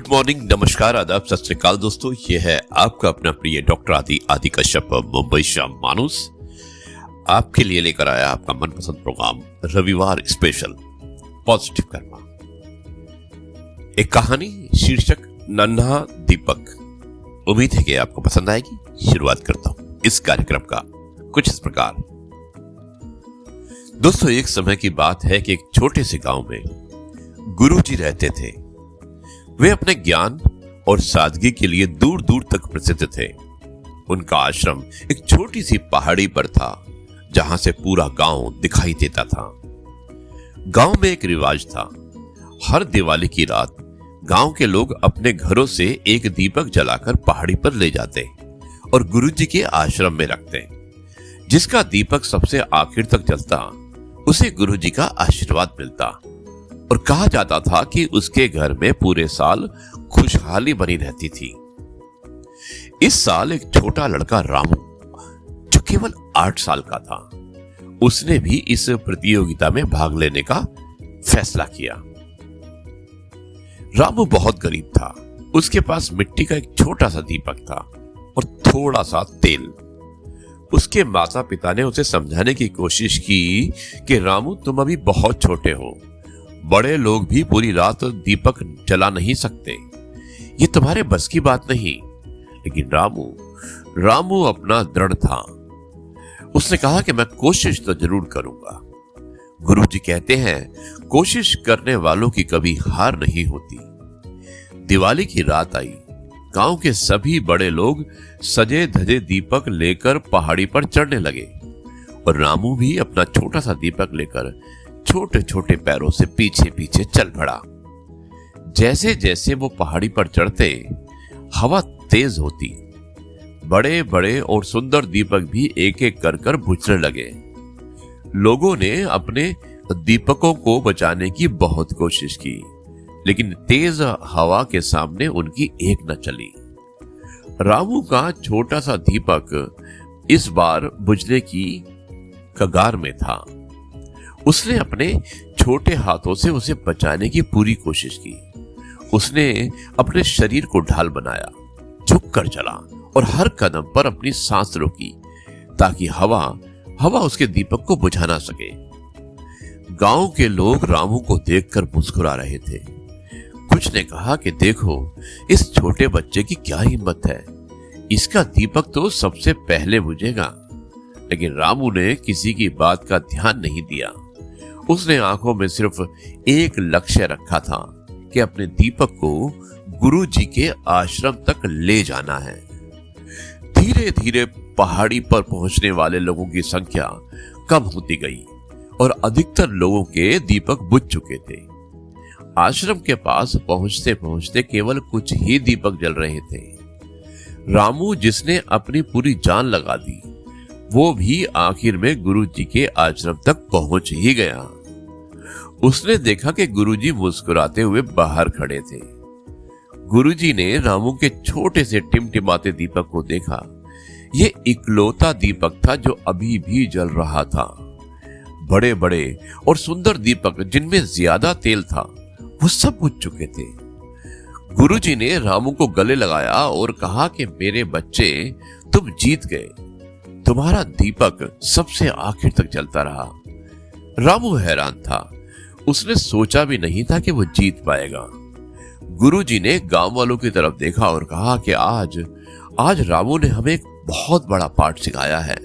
Good morning, नमस्कार, आदाब, सत श्री अकाल दोस्तों। ये है आपका अपना प्रिय डॉक्टर आदि कश्यप, मुंबई शाम मानुस आपके लिए लेकर आया आपका मनपसंद प्रोग्राम रविवार स्पेशल पॉजिटिव कर्मा। एक कहानी शीर्षक नन्हा दीपक। उम्मीद है कि आपको पसंद आएगी। शुरुआत करता हूं इस कार्यक्रम का कुछ इस प्रकार। दोस्तों, एक समय की बात है कि एक छोटे से गांव में गुरुजी रहते थे। वे अपने ज्ञान और सादगी के लिए दूर दूर तक प्रसिद्ध थे। उनका आश्रम एक छोटी सी पहाड़ी पर था जहां से पूरा गांव दिखाई देता था। गांव में एक रिवाज था, हर दिवाली की रात गांव के लोग अपने घरों से एक दीपक जलाकर पहाड़ी पर ले जाते और गुरुजी के आश्रम में रखते। जिसका दीपक सबसे आखिर तक जलता उसे गुरुजी का आशीर्वाद मिलता और कहा जाता था कि उसके घर में पूरे साल खुशहाली बनी रहती थी। इस साल एक छोटा लड़का रामू, जो केवल 8 साल का था, उसने भी इस प्रतियोगिता में भाग लेने का फैसला किया। रामू बहुत गरीब था। उसके पास मिट्टी का एक छोटा सा दीपक था और थोड़ा सा तेल। उसके माता पिता ने उसे समझाने की कोशिश की कि रामू, तुम अभी बहुत छोटे हो, बड़े लोग भी पूरी रात दीपक जला नहीं सकते, ये तुम्हारे बस की बात नहीं। लेकिन रामू अपना दृढ़ था। उसने कहा कि मैं कोशिश तो जरूर करूंगा। गुरुजी कहते हैं, कोशिश करने वालों की कभी हार नहीं होती। दिवाली की रात आई। गांव के सभी बड़े लोग सजे धजे दीपक लेकर पहाड़ी पर चढ़ने लगे और रामू भी अपना छोटा सा दीपक लेकर छोटे छोटे पैरों से पीछे पीछे चल पड़ा। जैसे जैसे वो पहाड़ी पर चढ़ते, हवा तेज होती। बड़े बड़े और सुंदर दीपक भी एक एक कर बुझने लगे। लोगों ने अपने दीपकों को बचाने की बहुत कोशिश की, लेकिन तेज हवा के सामने उनकी एक न चली। रामू का छोटा सा दीपक इस बार बुझने की कगार में था। उसने अपने छोटे हाथों से उसे बचाने की पूरी कोशिश की। उसने अपने शरीर को ढाल बनाया, झुककर चला और हर कदम पर अपनी सांस रोकी ताकि हवा उसके दीपक को बुझा ना सके। गांव के लोग रामू को देखकर मुस्कुरा रहे थे। कुछ ने कहा कि देखो, इस छोटे बच्चे की क्या हिम्मत है, इसका दीपक तो सबसे पहले बुझेगा। लेकिन रामू ने किसी की बात का ध्यान नहीं दिया। उसने आंखों में सिर्फ एक लक्ष्य रखा था कि अपने दीपक को गुरुजी के आश्रम तक ले जाना है। धीरे धीरे पहाड़ी पर पहुंचने वाले लोगों की संख्या कम होती गई और अधिकतर लोगों के दीपक बुझ चुके थे। आश्रम के पास पहुंचते पहुंचते केवल कुछ ही दीपक जल रहे थे। रामू, जिसने अपनी पूरी जान लगा दी, वो भी आखिर में गुरुजी के आश्रम तक पहुंच ही गया। उसने देखा कि गुरुजी मुस्कुराते हुए बाहर खड़े थे। गुरुजी ने रामू के छोटे से टिमटिमाते दीपक को देखा। ये इकलौता दीपक था जो अभी भी जल रहा था। बड़े बड़े और सुंदर दीपक जिनमें ज्यादा तेल था, वो सब बुझ चुके थे। गुरुजी ने रामू को गले लगाया और कहा कि मेरे बच्चे, तुम जीत गए। तुम्हारा दीपक सबसे आखिर तक जलता रहा। रामू हैरान था। उसने सोचा भी नहीं था कि वो जीत पाएगा। गुरुजी ने गांव वालों की तरफ देखा और कहा कि आज रामू ने हमें एक बहुत बड़ा पाठ सिखाया है।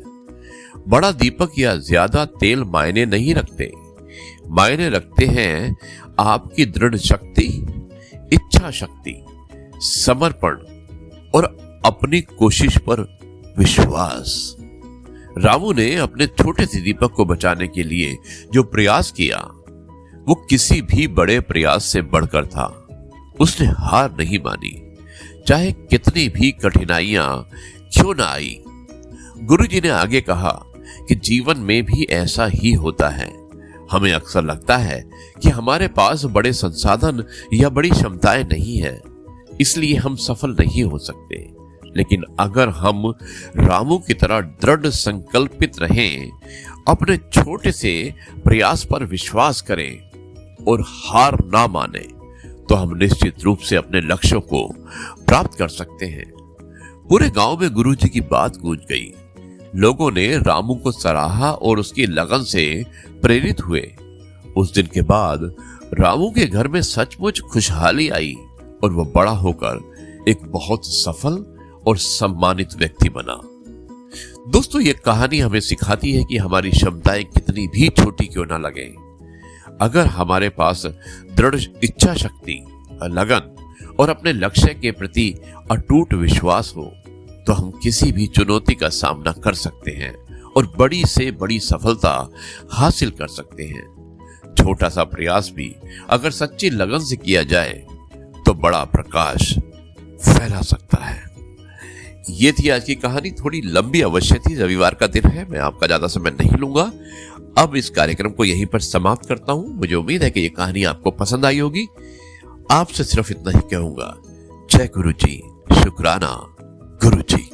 बड़ा दीपक या ज्यादा तेल मायने नहीं रखते। मायने रखते हैं आपकी दृढ़ शक्ति, इच्छा शक्ति, समर्पण और अपनी कोशिश पर विश्वास। रामू ने अपने छोटे से दीपक को बचाने के लिए जो प्रयास किया, वो किसी भी बड़े प्रयास से बढ़कर था। उसने हार नहीं मानी, चाहे कितनी भी कठिनाइयां क्यों ना आई। गुरुजी ने आगे कहा कि जीवन में भी ऐसा ही होता है। हमें अक्सर लगता है कि हमारे पास बड़े संसाधन या बड़ी क्षमताएं नहीं है, इसलिए हम सफल नहीं हो सकते। लेकिन अगर हम रामू की तरह दृढ़ संकल्पित रहें, अपने छोटे से प्रयास पर विश्वास करें और हार ना माने, तो हम निश्चित रूप से अपने लक्ष्यों को प्राप्त कर सकते हैं। पूरे गांव में गुरुजी की बात गूंज गई। लोगों ने रामू को सराहा और उसकी लगन से प्रेरित हुए। उस दिन के बाद रामू के घर में सचमुच खुशहाली आई और वह बड़ा होकर एक बहुत सफल और सम्मानित व्यक्ति बना। दोस्तों, ये कहानी हमें सिखाती है कि हमारी क्षमताएं कितनी भी छोटी क्यों ना लगे, अगर हमारे पास दृढ़ इच्छा शक्ति, लगन और अपने लक्ष्य के प्रति अटूट विश्वास हो तो हम किसी भी चुनौती का सामना कर सकते हैं और बड़ी से बड़ी सफलता हासिल कर सकते हैं। छोटा सा प्रयास भी अगर सच्ची लगन से किया जाए तो बड़ा प्रकाश फैला सकता है। ये थी आज की कहानी। थोड़ी लंबी अवश्य थी, रविवार का दिन है, मैं आपका ज्यादा समय नहीं लूंगा। अब इस कार्यक्रम को यहीं पर समाप्त करता हूं। मुझे उम्मीद है कि ये कहानी आपको पसंद आई होगी। आपसे सिर्फ इतना ही कहूंगा, जय गुरु जी, शुक्राना गुरु जी।